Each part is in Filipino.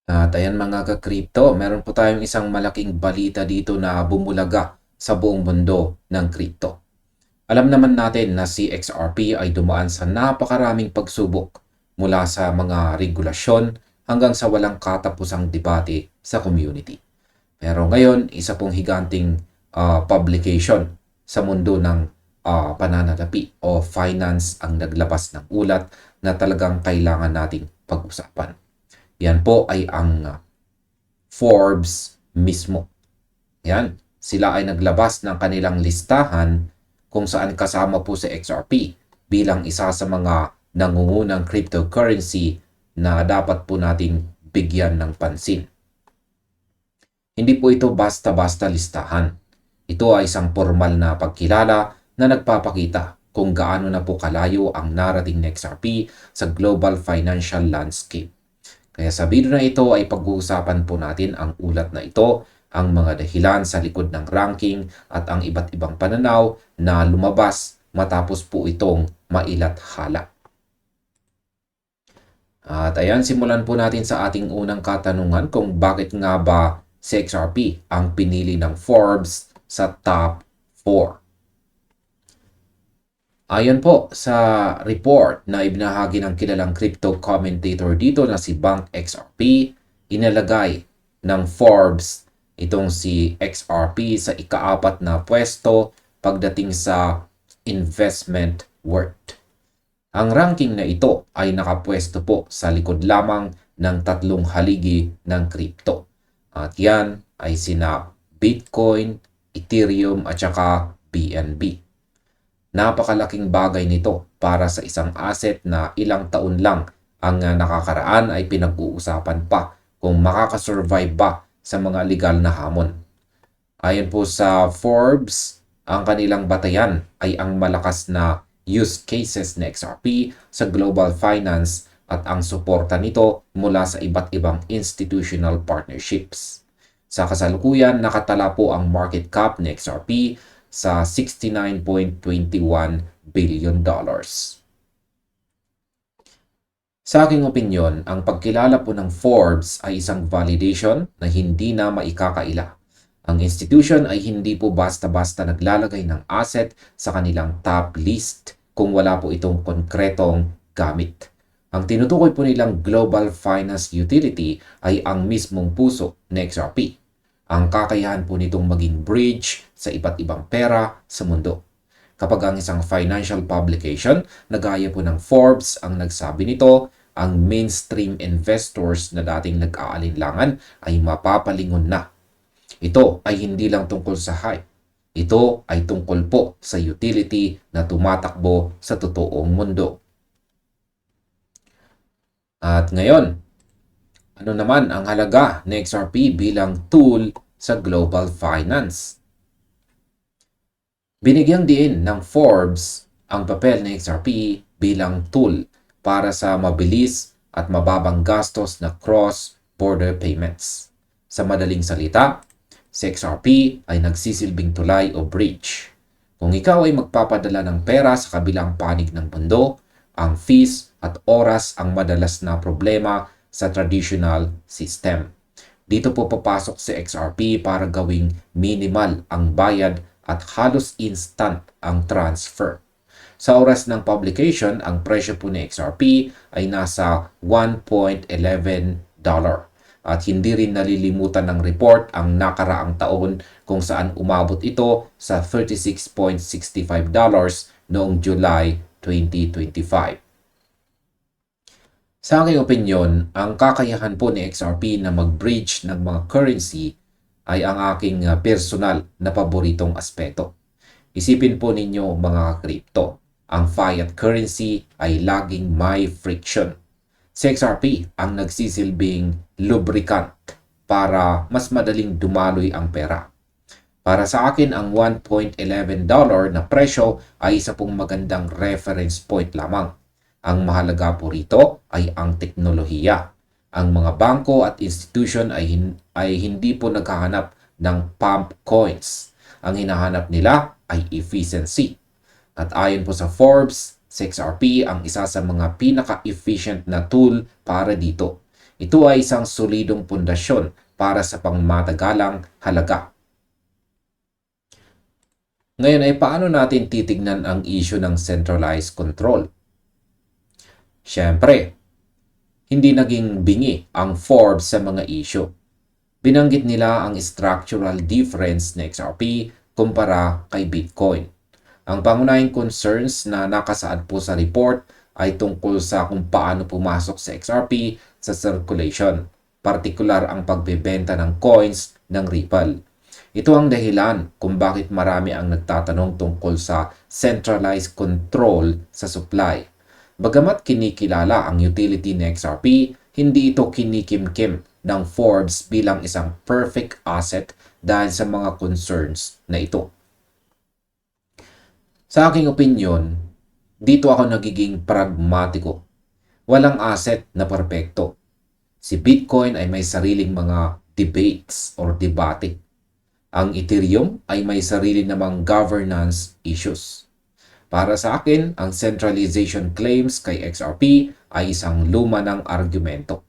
At ayan mga ka-crypto, meron po tayong isang malaking balita dito na bumulaga sa buong mundo ng crypto. Alam naman natin na si XRP ay dumaan sa napakaraming pagsubok mula sa mga regulasyon hanggang sa walang katapusang debate sa community. Pero ngayon, isa pong higanting publication sa mundo ng pananalapi o finance ang naglabas ng ulat na talagang kailangan nating pag-usapan. Yan po ay ang Forbes mismo. Yan, sila ay naglabas ng kanilang listahan kung saan kasama po si XRP bilang isa sa mga nangungunang cryptocurrency na dapat po nating bigyan ng pansin. Hindi po ito basta-basta listahan. Ito ay isang formal na pagkilala na nagpapakita kung gaano na po kalayo ang narating ng XRP sa global financial landscape. Kaya sa video na ito ay pag-uusapan po natin ang ulat na ito, ang mga dahilan sa likod ng ranking at ang iba't ibang pananaw na lumabas matapos po itong mailathala. At ayan, simulan po natin sa ating unang katanungan kung bakit nga ba si XRP ang pinili ng Forbes sa top 4. Ayon po sa report na ibinahagi ng kilalang crypto commentator dito na si Bank XRP, inalagay ng Forbes itong si XRP sa ika-4 na pwesto pagdating sa investment worth. Ang ranking na ito ay nakapwesto po sa likod lamang ng 3 haligi ng crypto. At yan ay sina Bitcoin, Ethereum at saka BNB. Napakalaking bagay nito para sa isang asset na ilang taon lang ang nakakaraan ay pinag-uusapan pa kung makakasurvive ba sa mga legal na hamon. Ayon po sa Forbes, ang kanilang batayan ay ang malakas na use cases ng XRP sa global finance at ang suporta nito mula sa iba't ibang institutional partnerships. Sa kasalukuyan, nakatala po ang market cap ng XRP sa $69.21 billion. Sa aking opinyon, ang pagkilala po ng Forbes ay isang validation na hindi na maikakaila. Ang institution ay hindi po basta-basta naglalagay ng asset sa kanilang top list kung wala po itong konkretong gamit. Ang tinutukoy po nilang global finance utility ay ang mismong puso ng XRP. Ang kakayahan po nitong maging bridge sa iba't ibang pera sa mundo. Kapag ang isang financial publication na gaya po ng Forbes ang nagsabi nito, ang mainstream investors na dating nag-aalinlangan ay mapapalingon na. Ito ay hindi lang tungkol sa hype. Ito ay tungkol po sa utility na tumatakbo sa totoong mundo. At ngayon, ano naman ang halaga ng XRP bilang tool sa global finance? Binigyang diin ng Forbes ang papel ng XRP bilang tool para sa mabilis at mababang gastos na cross-border payments. Sa madaling salita, si XRP ay nagsisilbing tulay o bridge. Kung ikaw ay magpapadala ng pera sa kabilang panig ng mundo, ang fees at oras ang madalas na problema sa traditional system. Dito po papasok si XRP para gawing minimal ang bayad at halos instant ang transfer. Sa oras ng publication, ang presyo po ni XRP ay nasa $1.11 at hindi rin nalilimutan ng report ang nakaraang taon kung saan umabot ito sa $36.65 noong July 2025. Sa aking opinyon, ang kakayahan po ni XRP na mag-bridge ng mga currency ay ang aking personal na paboritong aspeto. Isipin po ninyo mga crypto, ang fiat currency ay laging may friction. Si XRP ang nagsisilbing lubricant para mas madaling dumaloy ang pera. Para sa akin, ang $1.11 na presyo ay isa pong magandang reference point lamang. Ang mahalaga po rito ay ang teknolohiya. Ang mga bangko at institution ay hindi po naghahanap ng pump coins. Ang hinahanap nila ay efficiency. At ayon po sa Forbes, si XRP ang isa sa mga pinaka-efficient na tool para dito. Ito ay isang solidong pundasyon para sa pangmatagalang halaga. Ngayon ay paano natin titignan ang issue ng centralized control? Siyempre, hindi naging bingi ang Forbes sa mga issue. Binanggit nila ang structural difference ng XRP kumpara kay Bitcoin. Ang pangunahing concerns na nakasaad po sa report ay tungkol sa kung paano pumasok sa XRP sa circulation, partikular ang pagbebenta ng coins ng Ripple. Ito ang dahilan kung bakit marami ang nagtatanong tungkol sa centralized control sa supply. Bagamat kinikilala ang utility ng XRP, hindi ito kinikimkim ng Forbes bilang isang perfect asset dahil sa mga concerns na ito. Sa aking opinyon, dito ako nagiging pragmatiko. Walang asset na perpekto. Si Bitcoin ay may sariling mga debates or debate. Ang Ethereum ay may sarili namang governance issues. Para sa akin, ang centralization claims kay XRP ay isang luma ng argumento.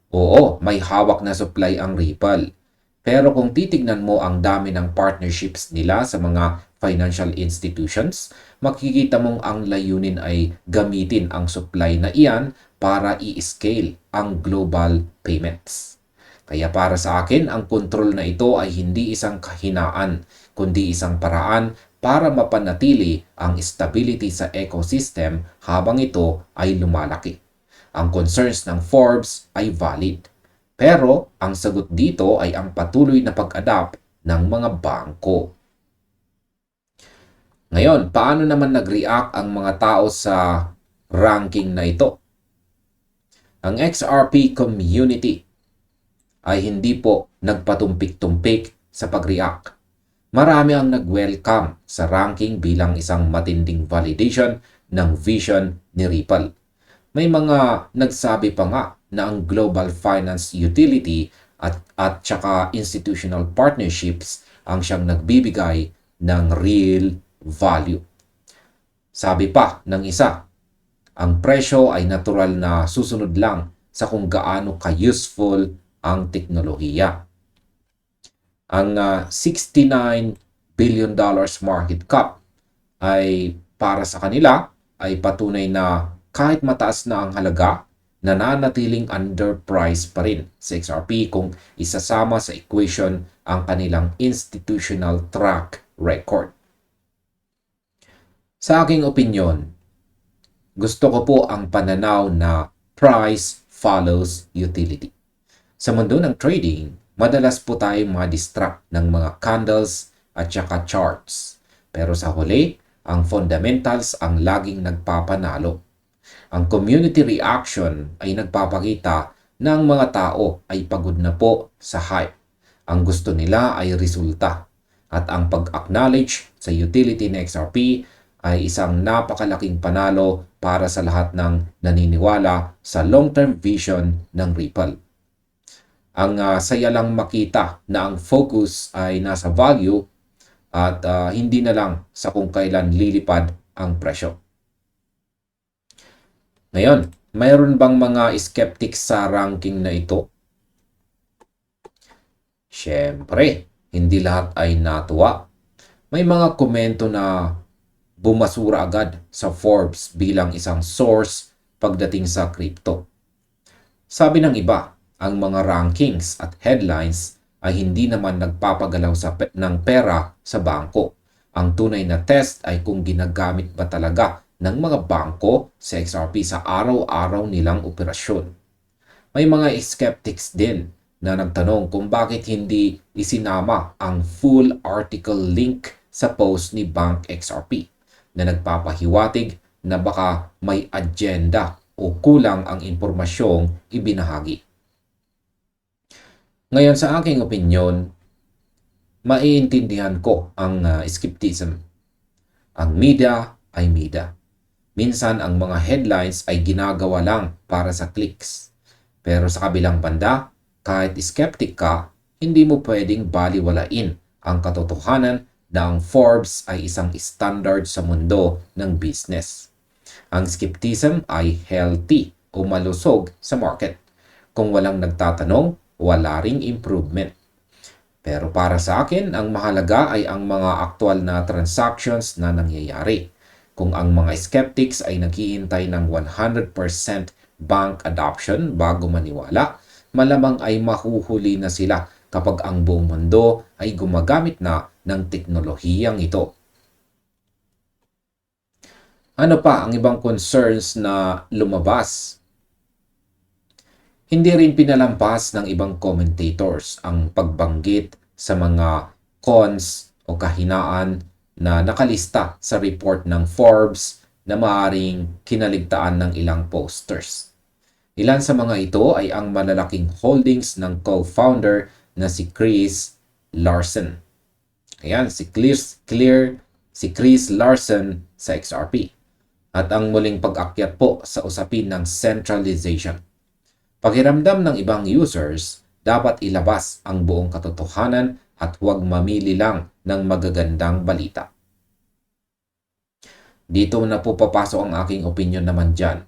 Oo, may hawak na supply ang Ripple. Pero kung titignan mo ang dami ng partnerships nila sa mga financial institutions, makikita mong ang layunin ay gamitin ang supply na iyan para i-scale ang global payments. Kaya para sa akin, ang kontrol na ito ay hindi isang kahinaan, kundi isang paraan para mapanatili ang stability sa ecosystem habang ito ay lumalaki. Ang concerns ng Forbes ay valid. Pero ang sagot dito ay ang patuloy na pag-adapt ng mga bangko. Ngayon, paano naman nag-react ang mga tao sa ranking na ito? Ang XRP community ay hindi po nagpatumpik-tumpik sa pag-react. Marami ang nag-welcome sa ranking bilang isang matinding validation ng vision ni Ripple. May mga nagsabi pa nga na ang global finance utility at saka institutional partnerships ang siyang nagbibigay ng real value. Sabi pa ng isa, ang presyo ay natural na susunod lang sa kung gaano ka-useful ang teknolohiya. Ang $69 billion market cap ay para sa kanila ay patunay na kahit mataas na ang halaga, nananatiling underpriced pa rin sa XRP kung isasama sa equation ang kanilang institutional track record. Sa aking opinyon, gusto ko po ang pananaw na price follows utility. Sa mundo ng trading, madalas po tayong ma-distract ng mga candles at saka charts. Pero sa huli, ang fundamentals ang laging nagpapanalo. Ang community reaction ay nagpapakita na ang mga tao ay pagod na po sa hype. Ang gusto nila ay resulta. At ang pag-acknowledge sa utility ng XRP ay isang napakalaking panalo para sa lahat ng naniniwala sa long-term vision ng Ripple. Ang saya lang makita na ang focus ay nasa value at hindi na lang sa kung kailan lilipad ang presyo. Ngayon, mayroon bang mga skeptics sa ranking na ito? Siyempre, hindi lahat ay natuwa. May mga komento na bumasura agad sa Forbes bilang isang source pagdating sa crypto. Sabi ng iba, ang mga rankings at headlines ay hindi naman nagpapagalaw ng pera sa bangko. Ang tunay na test ay kung ginagamit ba talaga ng mga bangko sa XRP sa araw-araw nilang operasyon. May mga skeptics din na nagtanong kung bakit hindi isinama ang full article link sa post ni Bank XRP na nagpapahiwatig na baka may agenda o kulang ang impormasyong ibinahagi. Ngayon sa aking opinyon, maiintindihan ko ang skepticism. Ang media ay media. Minsan ang mga headlines ay ginagawa lang para sa clicks. Pero sa kabilang banda, kahit skeptic ka, hindi mo pwedeng baliwalain ang katotohanan na ang Forbes ay isang standard sa mundo ng business. Ang skepticism ay healthy o malusog sa market. Kung walang nagtatanong, wala ring improvement. Pero para sa akin, ang mahalaga ay ang mga aktual na transactions na nangyayari. Kung ang mga skeptics ay naghihintay ng 100% bank adoption bago maniwala, malamang ay mahuhuli na sila kapag ang buong mundo ay gumagamit na ng teknolohiyang ito. Ano pa ang ibang concerns na lumabas? Hindi rin pinalampas ng ibang commentators ang pagbanggit sa mga cons o kahinaan na nakalista sa report ng Forbes na maaaring kinaligtaan ng ilang posters. Ilan sa mga ito ay ang malalaking holdings ng co-founder na si Chris Larsen. Ayan, si Chris Larsen sa XRP. At ang muling pag-akyat po sa usapin ng centralization. Pakiramdam ng ibang users, dapat ilabas ang buong katotohanan at huwag mamili lang ng magagandang balita. Dito na po papasok ang aking opinion naman dyan.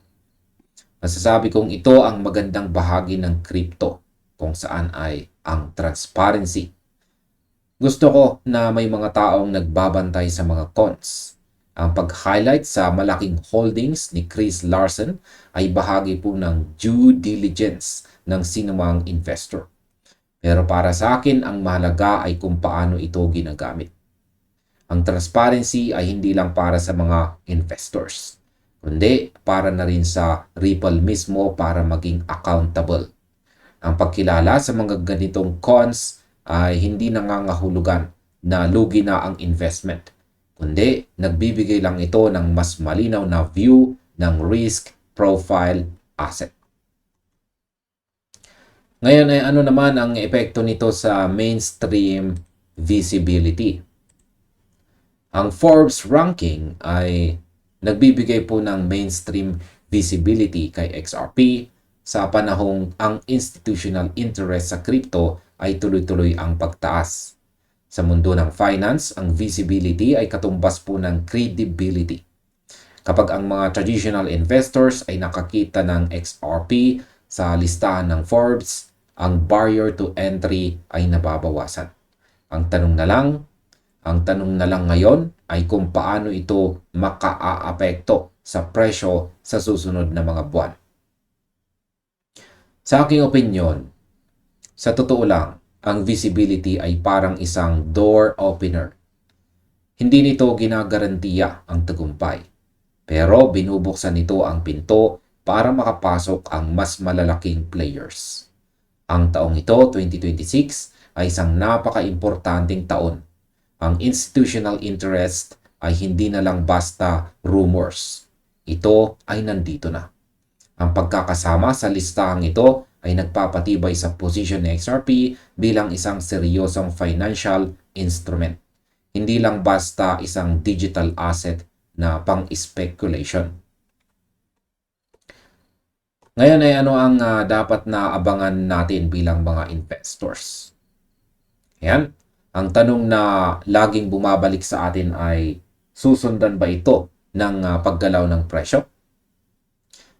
Masasabi kong ito ang magandang bahagi ng crypto kung saan ay ang transparency. Gusto ko na may mga taong nagbabantay sa mga cons. Ang pag-highlight sa malaking holdings ni Chris Larsen ay bahagi po ng due diligence ng sinumang investor. Pero para sa akin, ang mahalaga ay kung paano ito ginagamit. Ang transparency ay hindi lang para sa mga investors, kundi para na rin sa Ripple mismo para maging accountable. Ang pagkilala sa mga ganitong cons ay hindi nangangahulugan na lugi na ang investment, kundi nagbibigay lang ito ng mas malinaw na view ng risk profile asset. Ngayon ay ano naman ang epekto nito sa mainstream visibility? Ang Forbes ranking ay nagbibigay po ng mainstream visibility kay XRP sa panahong ang institutional interest sa crypto ay tuloy-tuloy ang pagtaas. Sa mundo ng finance, ang visibility ay katumbas po ng credibility. Kapag ang mga traditional investors ay nakakita ng XRP sa listahan ng Forbes, ang barrier to entry ay nababawasan. Ang tanong na lang ngayon ay kung paano ito makaaapekto sa presyo sa susunod na mga buwan. Sa aking opinion, sa totoo lang, ang visibility ay parang isang door opener. Hindi nito ginagarantiya ang tagumpay, pero binubuksan nito ang pinto para makapasok ang mas malalaking players. Ang taong ito, 2026, ay isang napaka-importanting taon. Ang institutional interest ay hindi na lang basta rumors. Ito ay nandito na. Ang pagkakasama sa listahang ito ay nagpapatibay sa posisyon ng XRP bilang isang seryosong financial instrument. Hindi lang basta isang digital asset na pang-speculation. Ngayon ay ano ang dapat na abangan natin bilang mga investors? Ayan. Ang tanong na laging bumabalik sa atin ay susundan ba ito ng paggalaw ng presyo?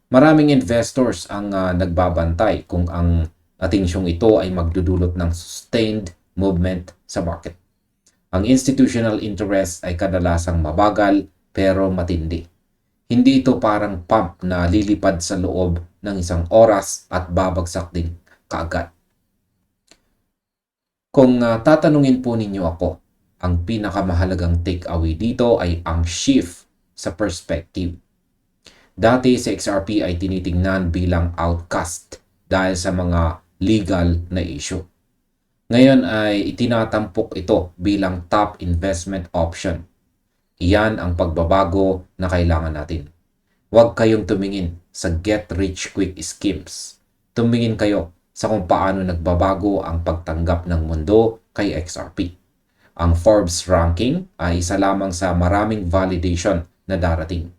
Maraming investors ang nagbabantay kung ang atensyong ito ay magdudulot ng sustained movement sa market. Ang institutional interest ay kadalasang mabagal pero matindi. Hindi ito parang pump na lilipad sa loob ng isang oras at babagsak din kaagad. Kung tatanungin po ninyo ako, ang pinakamahalagang takeaway dito ay ang shift sa perspective. Dati sa XRP ay tinitingnan bilang outcast dahil sa mga legal na issue. Ngayon ay itinatampok ito bilang top investment option. Iyan ang pagbabago na kailangan natin. Huwag kayong tumingin sa get-rich-quick schemes. Tumingin kayo sa kung paano nagbabago ang pagtanggap ng mundo kay XRP. Ang Forbes ranking ay isa lamang sa maraming validation na darating.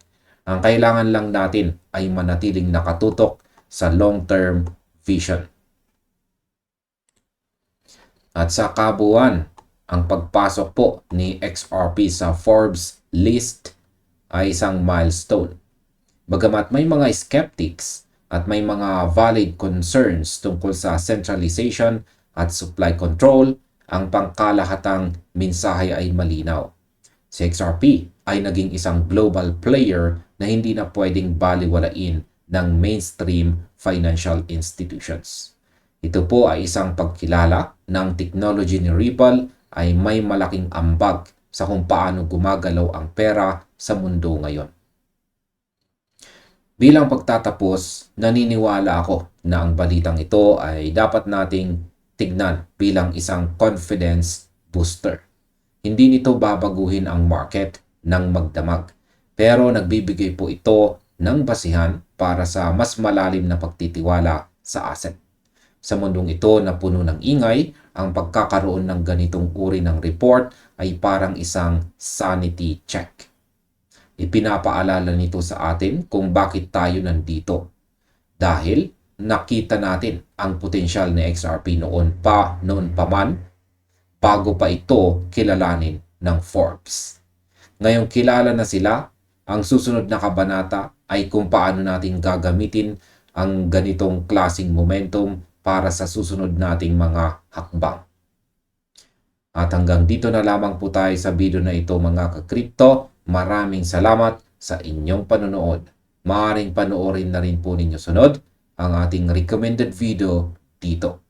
Ang kailangan lang natin ay manatiling nakatutok sa long-term vision. At sa kabuuan, ang pagpasok po ni XRP sa Forbes list ay isang milestone. Bagamat may mga skeptics, at may mga valid concerns tungkol sa centralization at supply control, ang pangkalahatang mensahe ay malinaw. Si XRP ay naging isang global player na hindi na pwedeng baliwalain ng mainstream financial institutions. Ito po ay isang pagkilala ng technology ni Ripple ay may malaking ambag sa kung paano gumagalaw ang pera sa mundo ngayon. Bilang pagtatapos, naniniwala ako na ang balitang ito ay dapat nating tignan bilang isang confidence booster. Hindi nito babaguhin ang market ng magdamag, pero nagbibigay po ito ng basihan para sa mas malalim na pagtitiwala sa asset. Sa mundong ito na puno ng ingay, ang pagkakaroon ng ganitong uri ng report ay parang isang sanity check. Ipinapaalala nito sa atin kung bakit tayo nandito. Dahil nakita natin ang potensyal ni XRP noon pa man, bago pa ito kilalanin ng Forbes. Ngayong kilala na sila, ang susunod na kabanata ay kung paano natin gagamitin ang ganitong klaseng momentum para sa susunod nating mga hakbang. At hanggang dito na lamang po tayo sa video na ito mga ka-crypto. Maraming salamat sa inyong panonood. Maaaring panoorin na rin po ninyo sunod ang ating recommended video dito.